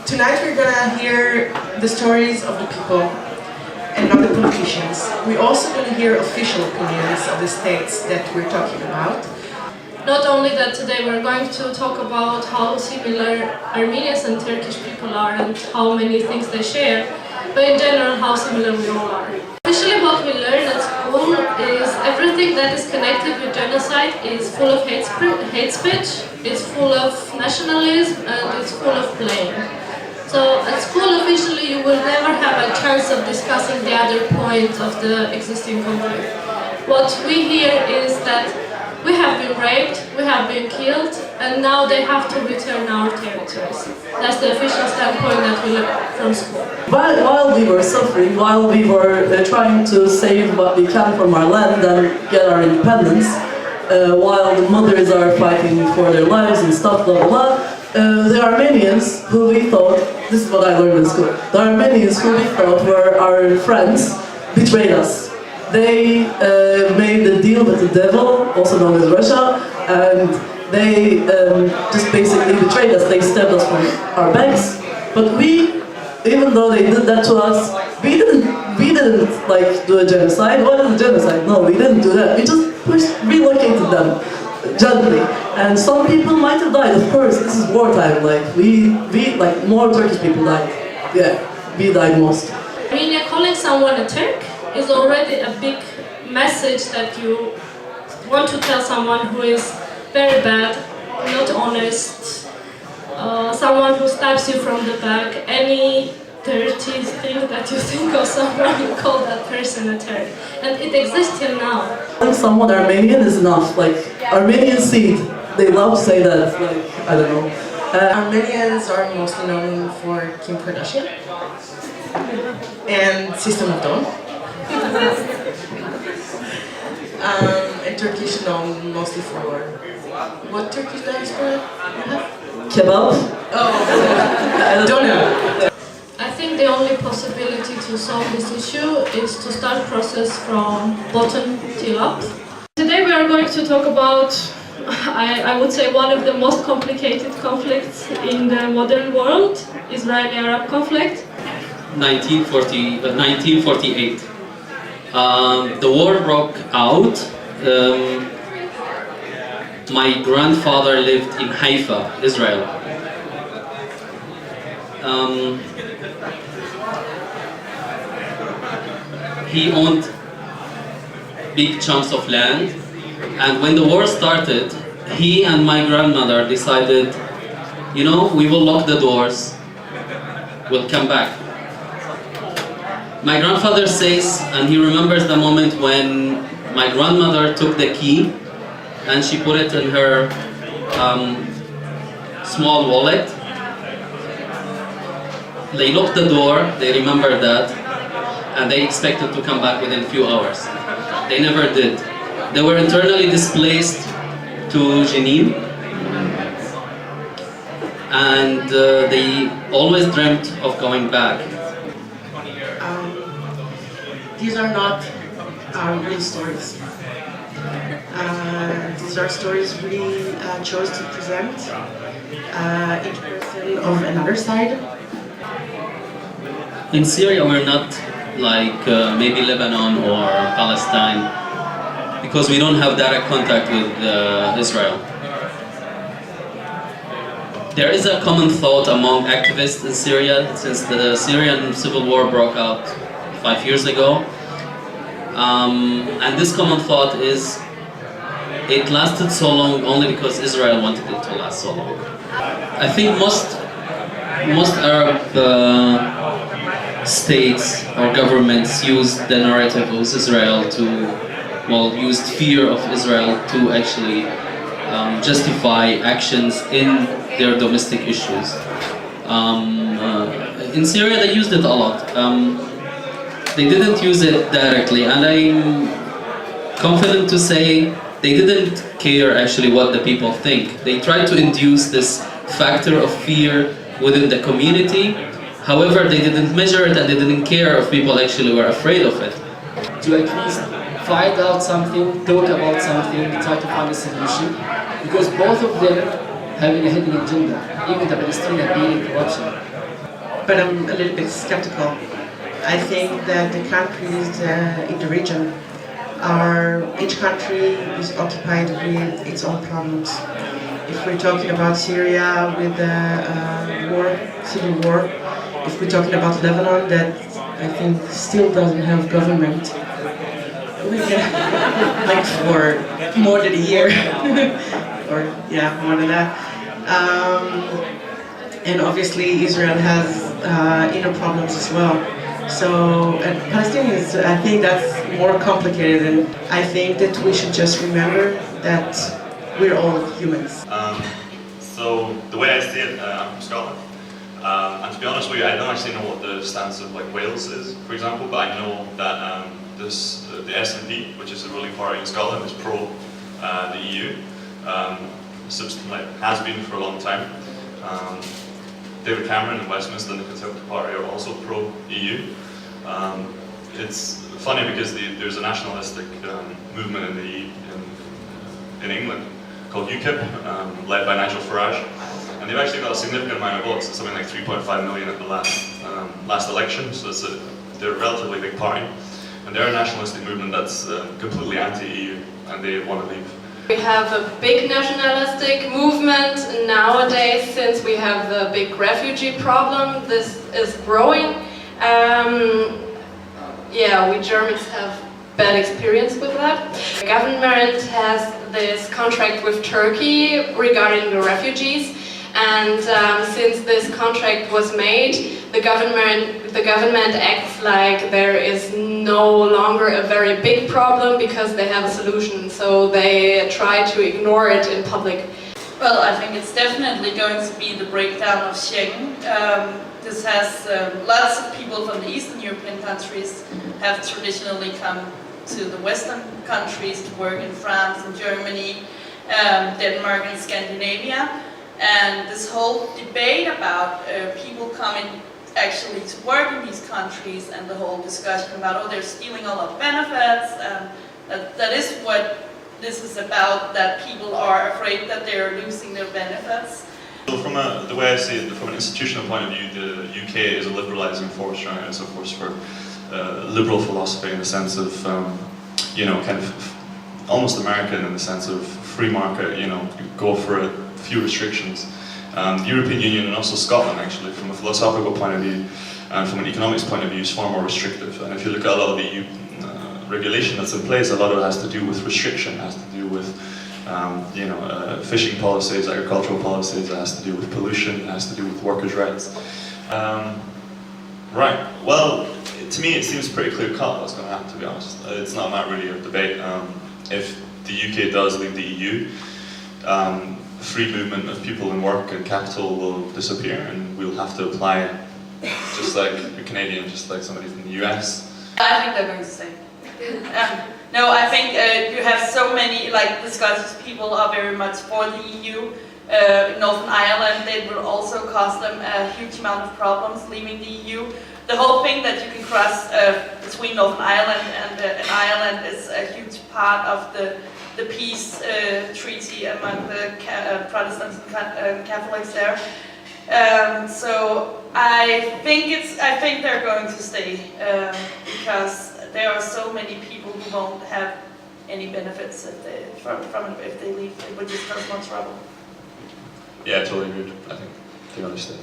Tonight we're gonna hear the stories of the people and not the politicians. We're also gonna hear official opinions of the states that we're talking about. Not only that, today we're going to talk about how similar Armenians and Turkish people are and how many things they share, but in general how similar we all are. Officially what we learn at school is everything that is connected with genocide is full of hate speech, it's full of nationalism, and it's full of blame. So at school officially you will never have a chance of discussing the other point of the existing conflict. What we hear is that we have been raped, we have been killed, and now they have to return our territories. That's the official standpoint that we learned from school. While we were suffering, while we were trying to save what we can from our land and get our independence, while the mothers are fighting for their lives and stuff, blah blah blah, the Armenians, who we thought, this is what I learned in school, the Armenians who we thought were our friends, betrayed us. They made a deal with the devil, also known as Russia, and they just basically betrayed us. They stabbed us from our backs. But we, even though they did that to us, we didn't like do a genocide. What is a genocide? No, we didn't do that. We just relocated them gently. And some people might have died. Of course, this is wartime. Like we like more Turkish people died. Yeah, we died most. Armenia calling someone a Turk is already a big message that you want to tell someone who is very bad, not honest, someone who stabs you from the back, any dirty thing that you think of someone, you call that person a Turk. And it exists till now. Calling someone Armenian is enough, like Armenian seed, they love to say that, like, I don't know. Armenians are mostly known for Kim Kardashian and System of Dawn. And Turkish known mostly for what Turkish diaspora you have? Kebab? Oh, I don't know. I think the only possibility to solve this issue is to start process from bottom till up. Today we are going to talk about, I would say, one of the most complicated conflicts in the modern world, Israeli-Arab conflict. 1948. The war broke out. My grandfather lived in Haifa, Israel. He owned big chunks of land, and when the war started, he and my grandmother decided, you know, we will lock the doors, we'll come back. My grandfather says, and he remembers the moment when my grandmother took the key and she put it in her small wallet. They locked the door, they remembered that, and they expected to come back within a few hours. They never did. They were internally displaced to Jenin, and they always dreamt of going back. These are not real stories. These are stories we chose to present each person of another side. In Syria, we're not like maybe Lebanon or Palestine, because we don't have direct contact with Israel. There is a common thought among activists in Syria since the Syrian civil war broke out 5 years ago, and this common thought is it lasted so long only because Israel wanted it to last so long. I think most Arab states or governments used the narrative of Israel to, well, used fear of Israel to actually justify actions in their domestic issues. In Syria they used it a lot. They didn't use it directly, and I'm confident to say they didn't care actually what the people think. They tried to induce this factor of fear within the community. However, they didn't measure it and they didn't care if people actually were afraid of it. To at least find out something, talk about something, try to find a solution, because both of them having a hidden agenda, even the Palestinian being corruption. but I'm a little bit skeptical. I think that the countries in the region each country is occupied with its own problems. If we're talking about Syria with the civil war, if we're talking about Lebanon that I think still doesn't have government, like for more than a year, or yeah, more than that. And obviously Israel has inner problems as well. So Palestinians, I think that's more complicated, and I think that we should just remember that we're all humans. So the way I see it, I'm from Scotland, and to be honest with you, I don't actually know what the stance of like Wales is, for example, but I know that the SNP, which is the ruling party in Scotland, is pro the EU. Has been for a long time. David Cameron in Westminster and the Conservative Party are also pro-EU. It's funny because there's a nationalistic movement in England called UKIP, led by Nigel Farage, and they've actually got a significant amount of votes, something like 3.5 million at the last election, so they're a relatively big party, and they're a nationalistic movement that's completely anti-EU, and they want to leave. We have a big nationalistic movement nowadays since we have the big refugee problem. This is growing. Yeah, we Germans have bad experience with that. The government has this contract with Turkey regarding the refugees, and since this contract was made, the government acts like there is no longer a very big problem because they have a solution, so they try to ignore it in public. Well, I think it's definitely going to be the breakdown of Schengen. This has lots of people from the Eastern European countries have traditionally come to the Western countries to work in France and Germany, Denmark and Scandinavia. And this whole debate about people coming actually to work in these countries, and the whole discussion about, oh, they're stealing all our benefits, that is what this is about, that people are afraid that they're losing their benefits. So from the way I see it, from an institutional point of view, the UK is a liberalising force, right? It's a force for liberal philosophy in the sense of, you know, kind of almost American in the sense of free market, you know, go for a few restrictions. The European Union and also Scotland, actually, from a philosophical point of view and from an economics point of view, is far more restrictive. And if you look at a lot of the EU regulation that's in place, a lot of it has to do with restriction, has to do with you know, fishing policies, agricultural policies, it has to do with pollution, it has to do with workers' rights. Right, well, to me it seems pretty clear cut what's going to happen, to be honest. It's not a matter really of debate. If the UK does leave the EU, free movement of people and work and capital will disappear, and we'll have to apply, just like a Canadian, just like somebody from the US. I think they're going to stay. No, I think you have so many, like the Scottish people are very much for the EU. Northern Ireland, it will also cause them a huge amount of problems leaving the EU. The whole thing that you can cross between Northern Ireland and Ireland is a huge part of the peace treaty among the Protestants and Catholics there. So I think they're going to stay because there are so many people who won't have any benefits from it if they leave. It would just cause more trouble. Yeah, I totally agree. I think they're going to stay.